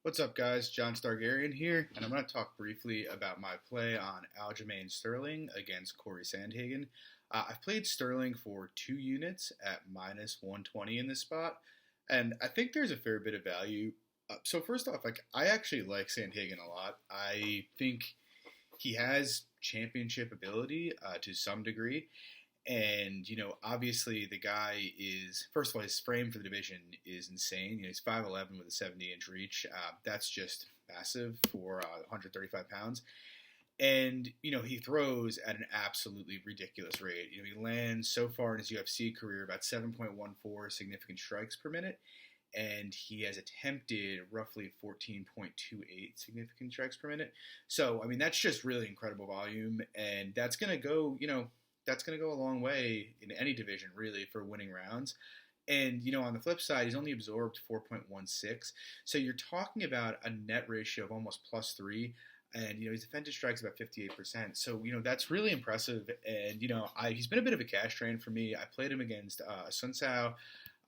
What's up, guys? John Stargarian here, and I'm going to talk briefly about my play on Aljamain Sterling against Corey Sandhagen. I've played Sterling for 2 units at minus 120 in this spot, and I think there's a fair bit of value. So first off, I actually like Sandhagen a lot. I think he has championship ability to some degree, and, obviously the guy is, first of all, his frame for the division is insane. He's 5'11 with a 70-inch reach. That's just massive for 135 pounds. And, he throws at an absolutely ridiculous rate. He lands so far in his UFC career about 7.14 significant strikes per minute. And he has attempted roughly 14.28 significant strikes per minute. So, that's just really incredible volume. And that's going to go, that's going to go a long way in any division, really, for winning rounds. And, on the flip side, he's only absorbed 4.16. So you're talking about a net ratio of almost +3. And, his defensive strikes about 58%. So, that's really impressive. And, he's been a bit of a cash train for me. I played him against Sun Tzu.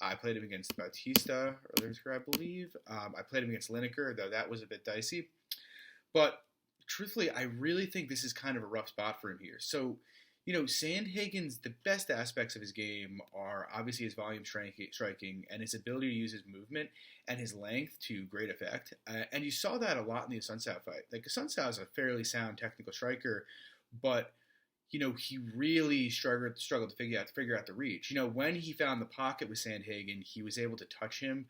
I played him against Bautista earlier this year, I believe. I played him against Lineker, though that was a bit dicey. But truthfully, I really think this is kind of a rough spot for him here. So, Sandhagen's, the best aspects of his game are obviously his volume striking and his ability to use his movement and his length to great effect. And you saw that a lot in the Sun Tzu fight. Sun Tzu is a fairly sound technical striker, but, he really struggled to figure out the reach. When he found the pocket with Sandhagen, he was able to touch him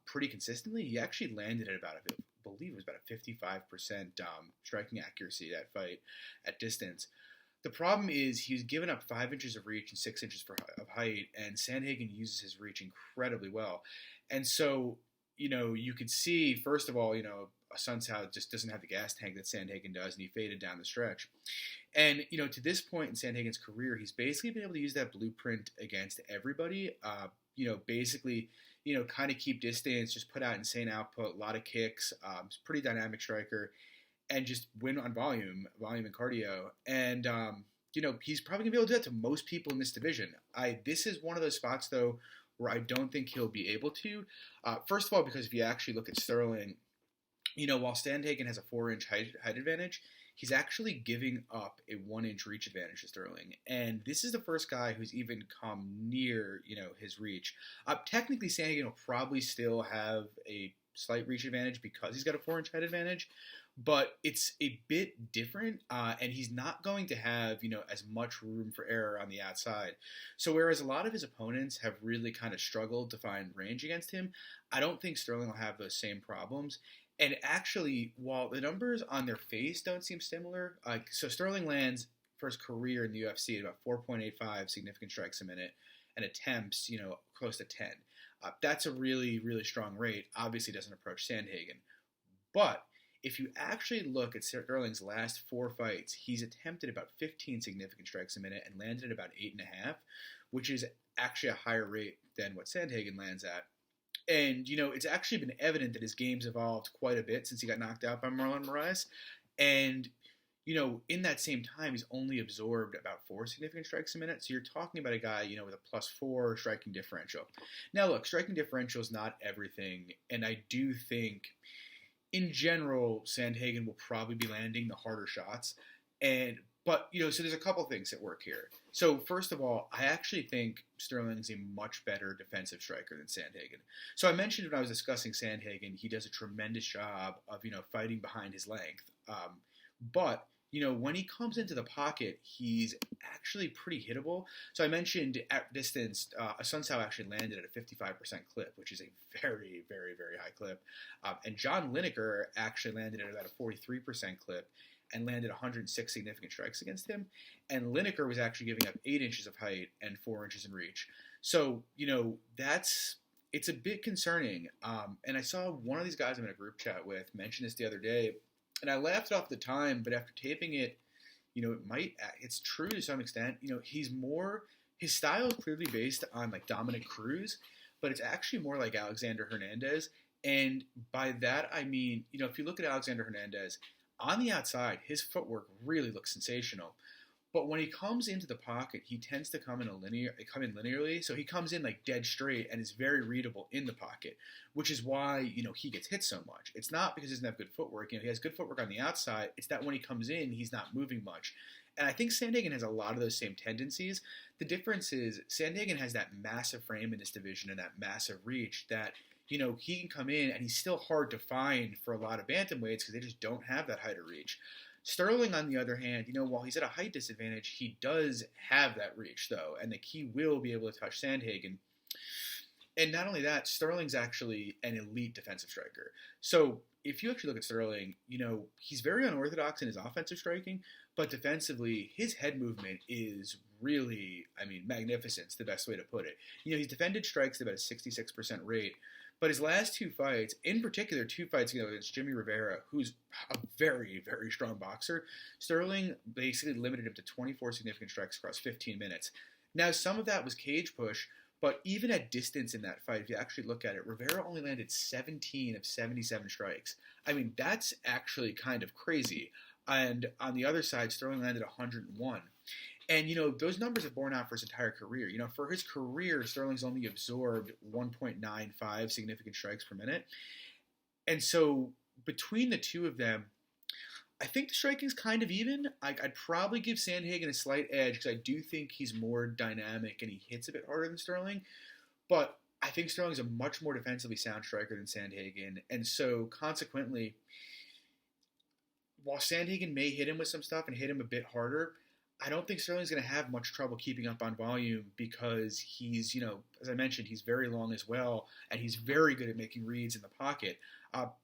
pretty consistently. He actually landed at about, I believe it was about a 55% striking accuracy that fight at distance. The problem is he's given up 5 inches of reach and 6 inches of height, and Sandhagen uses his reach incredibly well. And so, you could see, first of all, Sun Tzu just doesn't have the gas tank that Sandhagen does, and he faded down the stretch. And, to this point in Sandhagen's career, he's basically been able to use that blueprint against everybody. Basically, kind of keep distance, just put out insane output, a lot of kicks, he's a pretty dynamic striker. And just win on volume and cardio. And, he's probably going to be able to do that to most people in this division. This is one of those spots, though, where I don't think he'll be able to. First of all, because if you actually look at Sterling, while Sandhagen has a 4-inch height advantage, he's actually giving up a 1-inch reach advantage to Sterling. And this is the first guy who's even come near, his reach. Technically, Sandhagen will probably still have a slight reach advantage because he's got a 4-inch height advantage. But it's a bit different, and he's not going to have, as much room for error on the outside. So whereas a lot of his opponents have really kind of struggled to find range against him, I don't think Sterling will have those same problems. And actually, while the numbers on their face don't seem similar, so Sterling lands for his career in the UFC at about 4.85 significant strikes a minute and attempts, close to 10. That's a really, really strong rate. Obviously doesn't approach Sandhagen. But if you actually look at Sterling's last 4 fights, he's attempted about 15 significant strikes a minute and landed at about 8.5, which is actually a higher rate than what Sandhagen lands at. And, it's actually been evident that his game's evolved quite a bit since he got knocked out by Marlon Moraes. And, in that same time, he's only absorbed about 4 significant strikes a minute. So you're talking about a guy, with a +4 striking differential. Now, look, striking differential is not everything. And I do think, in general, Sandhagen will probably be landing the harder shots. But so there's a couple things at work here. So first of all, I actually think Sterling is a much better defensive striker than Sandhagen. So I mentioned when I was discussing Sandhagen, he does a tremendous job of, fighting behind his length. But when he comes into the pocket, he's actually pretty hittable. So I mentioned at distance, Sun Tzu actually landed at a 55% clip, which is a very, very, very high clip. And John Lineker actually landed at about a 43% clip and landed 106 significant strikes against him. And Lineker was actually giving up 8 inches of height and 4 inches in reach. So, it's a bit concerning. And I saw one of these guys I'm in a group chat with mention this the other day, and I laughed it off at the time, but after taping it, it's true to some extent. His style is clearly based on Dominic Cruz, but it's actually more like Alexander Hernandez. And by that, I mean, if you look at Alexander Hernandez, on the outside, his footwork really looks sensational. But when he comes into the pocket, he tends to come in linearly. So he comes in like dead straight and is very readable in the pocket, which is why, he gets hit so much. It's not because he doesn't have good footwork. He has good footwork on the outside. It's that when he comes in, he's not moving much. And I think Sandhagen has a lot of those same tendencies. The difference is Sandhagen has that massive frame in this division and that massive reach that, he can come in and he's still hard to find for a lot of bantamweights because they just don't have that height of reach. Sterling, on the other hand, while he's at a height disadvantage, he does have that reach, though, and he will be able to touch Sandhagen. And not only that, Sterling's actually an elite defensive striker. So if you actually look at Sterling, he's very unorthodox in his offensive striking, but defensively, his head movement is really, magnificent. It's the best way to put it. He's defended strikes at about a 66% rate. But his last two fights, in particular, two fights against Jimmy Rivera, who's a very, very strong boxer, Sterling basically limited him to 24 significant strikes across 15 minutes. Now, some of that was cage push, but even at distance in that fight, if you actually look at it, Rivera only landed 17 of 77 strikes. That's actually kind of crazy. And on the other side, Sterling landed 101. And, those numbers have borne out for his entire career. For his career, Sterling's only absorbed 1.95 significant strikes per minute. And so between the two of them, I think the striking's kind of even. I'd probably give Sandhagen a slight edge because I do think he's more dynamic and he hits a bit harder than Sterling. But I think Sterling's a much more defensively sound striker than Sandhagen. And so consequently, while Sandhagen may hit him with some stuff and hit him a bit harder, I don't think Sterling's going to have much trouble keeping up on volume because he's, as I mentioned, he's very long as well, and he's very good at making reads in the pocket.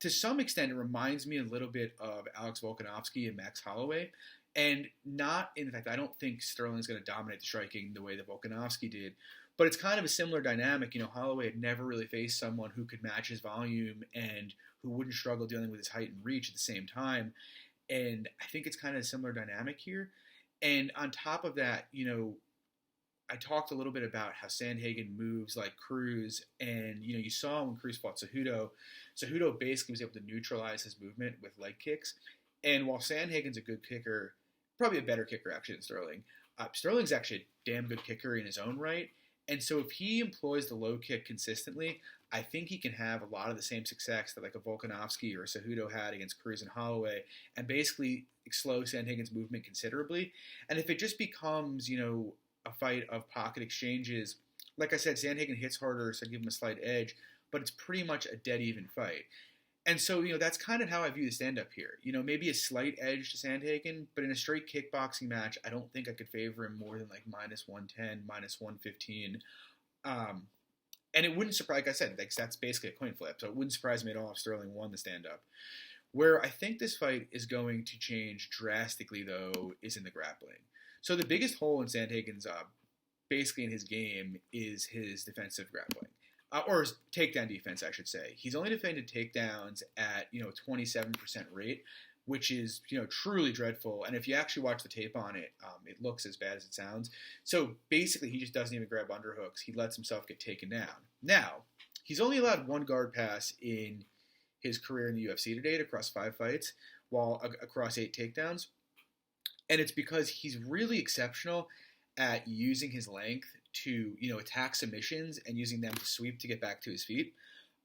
To some extent, it reminds me a little bit of Alex Volkanovski and Max Holloway, and not in fact, I don't think Sterling's going to dominate the striking the way that Volkanovski did, but it's kind of a similar dynamic. Holloway had never really faced someone who could match his volume and who wouldn't struggle dealing with his height and reach at the same time, and I think it's kind of a similar dynamic here. And on top of that, I talked a little bit about how Sandhagen moves like Cruz, and, you saw when Cruz fought Cejudo basically was able to neutralize his movement with leg kicks. And while Sandhagen's a good kicker, probably a better kicker actually than Sterling, Sterling's actually a damn good kicker in his own right. And so if he employs the low kick consistently, I think he can have a lot of the same success that like a Volkanovski or a Cejudo had against Cruz and Holloway, and basically slow Sandhagen's movement considerably. And if it just becomes, a fight of pocket exchanges, like I said, Sandhagen hits harder, so I'd give him a slight edge, but it's pretty much a dead even fight. And so, that's kind of how I view the stand-up here. Maybe a slight edge to Sandhagen, but in a straight kickboxing match, I don't think I could favor him more than like minus 110, minus 115. And it wouldn't surprise, like I said, that's basically a coin flip, so it wouldn't surprise me at all if Sterling won the stand-up. Where I think this fight is going to change drastically, though, is in the grappling. So the biggest hole in Sandhagen's, basically in his game, is his defensive grappling. Or his takedown defense, I should say. He's only defended takedowns at, 27% rate, which is, truly dreadful. And if you actually watch the tape on it, it looks as bad as it sounds. So basically, he just doesn't even grab underhooks. He lets himself get taken down. Now, he's only allowed one guard pass in his career in the UFC to date across 5 fights, while across 8 takedowns. And it's because he's really exceptional at using his length to, attack submissions and using them to sweep to get back to his feet.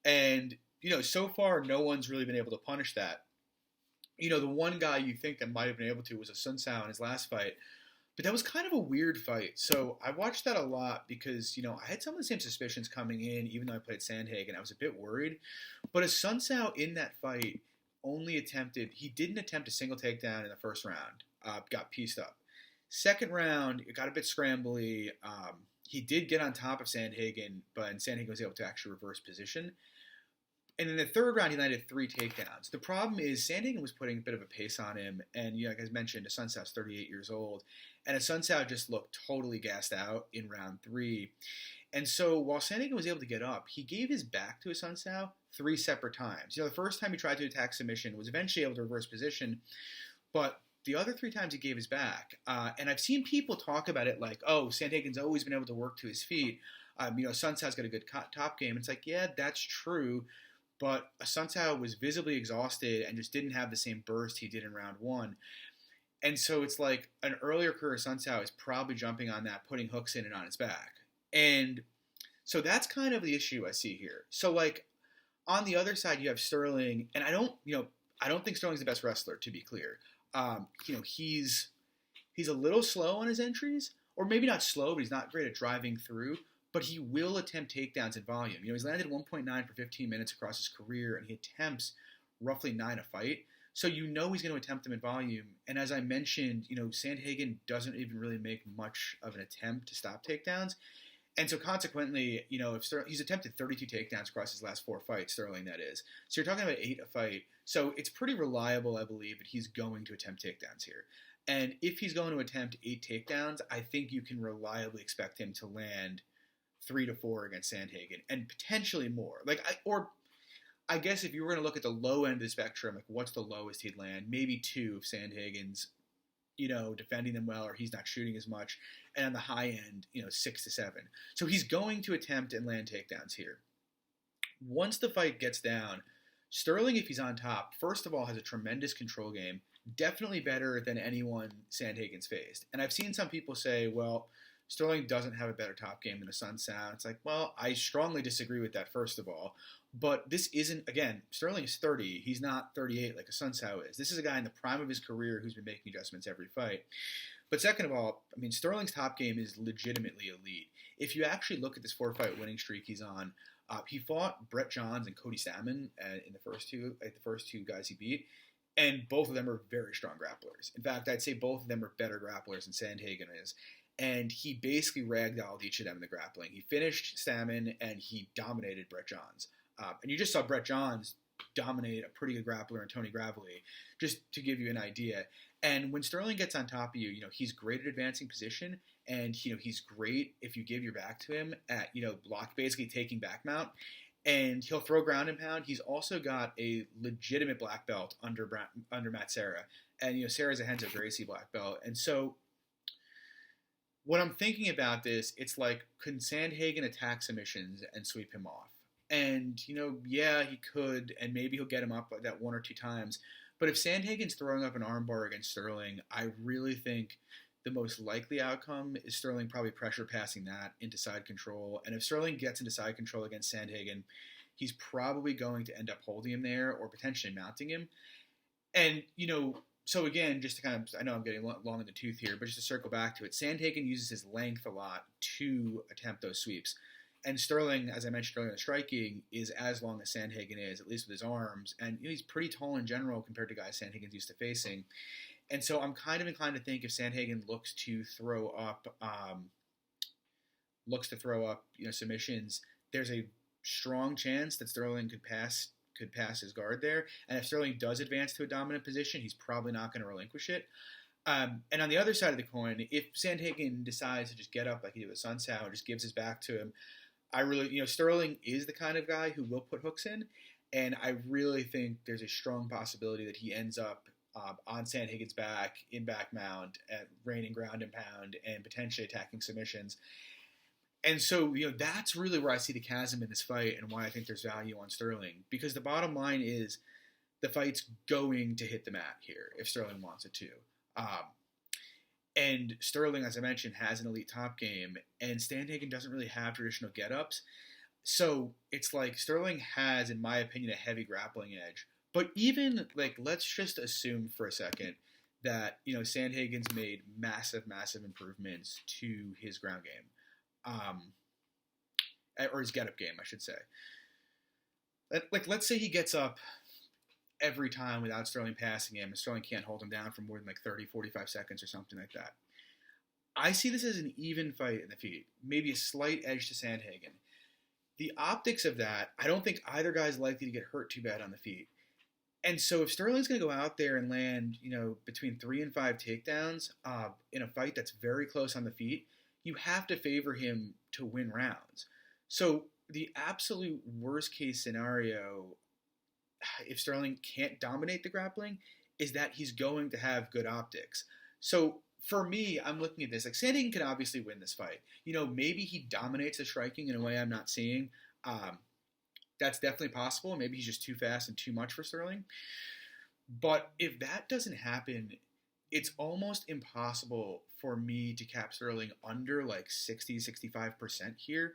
And, so far, no one's really been able to punish that. The one guy you think that might have been able to was a Sun Tzu in his last fight. But that was kind of a weird fight. So I watched that a lot because, I had some of the same suspicions coming in, even though I played Sandhagen. I was a bit worried. But as Sun Tzu in that fight he didn't attempt a single takedown in the first round. Got pieced up. Second round, it got a bit scrambly. He did get on top of Sandhagen, but Sandhagen was able to actually reverse position. And in the third round, he landed 3 takedowns. The problem is Sandhagen was putting a bit of a pace on him. And, like I mentioned, Sun Tzu's 38 years old. And Sun Tzu just looked totally gassed out in round 3. And so while Sandhagen was able to get up, he gave his back to Sun Tzu 3 separate times. The first time he tried to attack submission, was eventually able to reverse position. But the other 3 times he gave his back. And I've seen people talk about it like, oh, Sandhagen's always been able to work to his feet. Sun Tzu's got a good top game. It's like, yeah, that's true. But Sun Tzu was visibly exhausted and just didn't have the same burst he did in round 1. And so it's like an earlier career Sun Tzu is probably jumping on that, putting hooks in and on his back. And so that's kind of the issue I see here. So like on the other side, you have Sterling, and I don't think Sterling's the best wrestler, to be clear. He's a little slow on his entries, or maybe not slow, but he's not great at driving through. But he will attempt takedowns in volume. He's landed 1.9 for 15 minutes across his career, and he attempts roughly 9 a fight. So he's going to attempt them in volume. And as I mentioned, Sandhagen doesn't even really make much of an attempt to stop takedowns. And so consequently, if he's attempted 32 takedowns across his last 4 fights, Sterling, that is. So you're talking about 8 a fight. So it's pretty reliable, I believe, that he's going to attempt takedowns here. And if he's going to attempt 8 takedowns, I think you can reliably expect him to land 3 to 4 against Sandhagen, and potentially more. I guess if you were going to look at the low end of the spectrum, like what's the lowest he'd land? Maybe 2 if Sandhagen's, defending them well, or he's not shooting as much. And on the high end, 6 to 7. So he's going to attempt and land takedowns here. Once the fight gets down, Sterling, if he's on top, first of all, has a tremendous control game, definitely better than anyone Sandhagen's faced. And I've seen some people say, well, Sterling doesn't have a better top game than a Sun Tzu. It's like, well, I strongly disagree with that, first of all. But this isn't, again, Sterling is 30. He's not 38 like a Sun Tzu is. This is a guy in the prime of his career who's been making adjustments every fight. But second of all, Sterling's top game is legitimately elite. If you actually look at this 4-fight winning streak he's on, he fought Brett Johns and Cody Salmon in the first two guys he beat. And both of them are very strong grapplers. In fact, I'd say both of them are better grapplers than Sandhagen is. And he basically ragdolled each of them in the grappling. He finished Salmon, and he dominated Brett Johns. And you just saw Brett Johns dominate a pretty good grappler in Tony Gravely, just to give you an idea. And when Sterling gets on top of you, he's great at advancing position, and he's great if you give your back to him at block, basically taking back mount. And he'll throw ground and pound. He's also got a legitimate black belt under Matt Serra, and Serra's a Renzo Gracie black belt, and so. When I'm thinking about this, it's like, can Sandhagen attack submissions and sweep him off? And, yeah, he could, and maybe he'll get him up that 1 or 2 times. But if Sandhagen's throwing up an armbar against Sterling, I really think the most likely outcome is Sterling probably pressure passing that into side control. And if Sterling gets into side control against Sandhagen, he's probably going to end up holding him there or potentially mounting him. And, so again, just to kind of, I know I'm getting long in the tooth here, but just to circle back to it, Sandhagen uses his length a lot to attempt those sweeps. And Sterling, as I mentioned earlier in the striking, is as long as Sandhagen is, at least with his arms. And he's pretty tall in general compared to guys Sandhagen's used to facing. And so I'm kind of inclined to think if Sandhagen looks to throw up submissions, there's a strong chance that Sterling could pass his guard there. And if Sterling does advance to a dominant position, he's probably not going to relinquish it. And on the other side of the coin, if Sandhagen decides to just get up like he did with Sun Tzu and just gives his back to him, I really, Sterling is the kind of guy who will put hooks in. And I really think there's a strong possibility that he ends up on Sandhagen's back, in back mount, raining ground and pound, and potentially attacking submissions. And so, that's really where I see the chasm in this fight and why I think there's value on Sterling. Because the bottom line is the fight's going to hit the mat here if Sterling wants it to. And Sterling, as I mentioned, has an elite top game, and Sandhagen doesn't really have traditional get-ups. So it's like Sterling has, in my opinion, a heavy grappling edge. But even, let's just assume for a second that, Sandhagen's made massive, massive improvements to his ground game. Or his get-up game, I should say. Let's say he gets up every time without Sterling passing him, and Sterling can't hold him down for more than 30, 45 seconds or something like that. I see this as an even fight in the feet, maybe a slight edge to Sandhagen. The optics of that, I don't think either guy's likely to get hurt too bad on the feet. And so if Sterling's going to go out there and land, between 3 and 5 takedowns in a fight that's very close on the feet, you have to favor him to win rounds. So the absolute worst case scenario, if Sterling can't dominate the grappling, is that he's going to have good optics. So for me, I'm looking at this. Sandhagen can obviously win this fight. Maybe he dominates the striking in a way I'm not seeing. That's definitely possible. Maybe he's just too fast and too much for Sterling. But if that doesn't happen, it's almost impossible for me to cap Sterling under like 60, 65% here,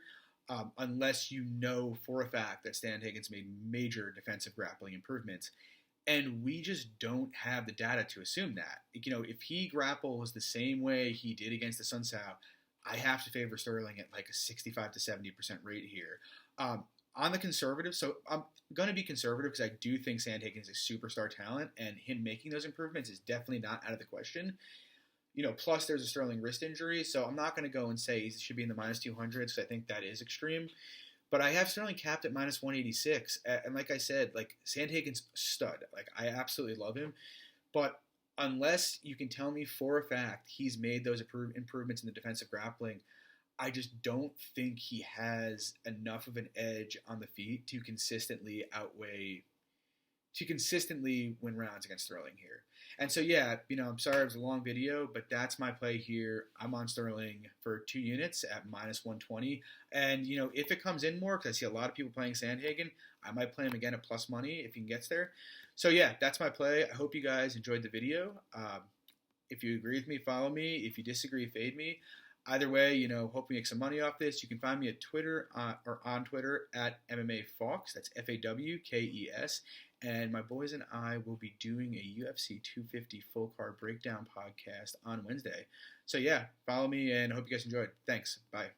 unless you know for a fact that Sandhagen's made major defensive grappling improvements. And we just don't have the data to assume that. If he grapples the same way he did against the Sun Sao, I have to favor Sterling at like a 65 to 70% rate here. On the conservative, so I'm going to be conservative because I do think Sandhagen is a superstar talent, and him making those improvements is definitely not out of the question. Plus there's a Sterling wrist injury, so I'm not going to go and say he should be in the minus 200s because I think that is extreme. But I have Sterling capped at minus 186, and like I said, like Sandhagen's a stud. Like I absolutely love him, but unless you can tell me for a fact he's made those improvements in the defensive grappling, I just don't think he has enough of an edge on the feet to consistently win rounds against Sterling here. And so, yeah, I'm sorry it was a long video, but that's my play here. I'm on Sterling for 2 units at minus 120. And, if it comes in more, because I see a lot of people playing Sandhagen, I might play him again at plus money if he gets there. So, yeah, that's my play. I hope you guys enjoyed the video. If you agree with me, follow me. If you disagree, fade me. Either way, hope we make some money off this. You can find me at Twitter or on Twitter at MMA Fawkes. That's FAWKES. And my boys and I will be doing a UFC 250 full card breakdown podcast on Wednesday. So yeah, follow me and I hope you guys enjoyed. Thanks. Bye.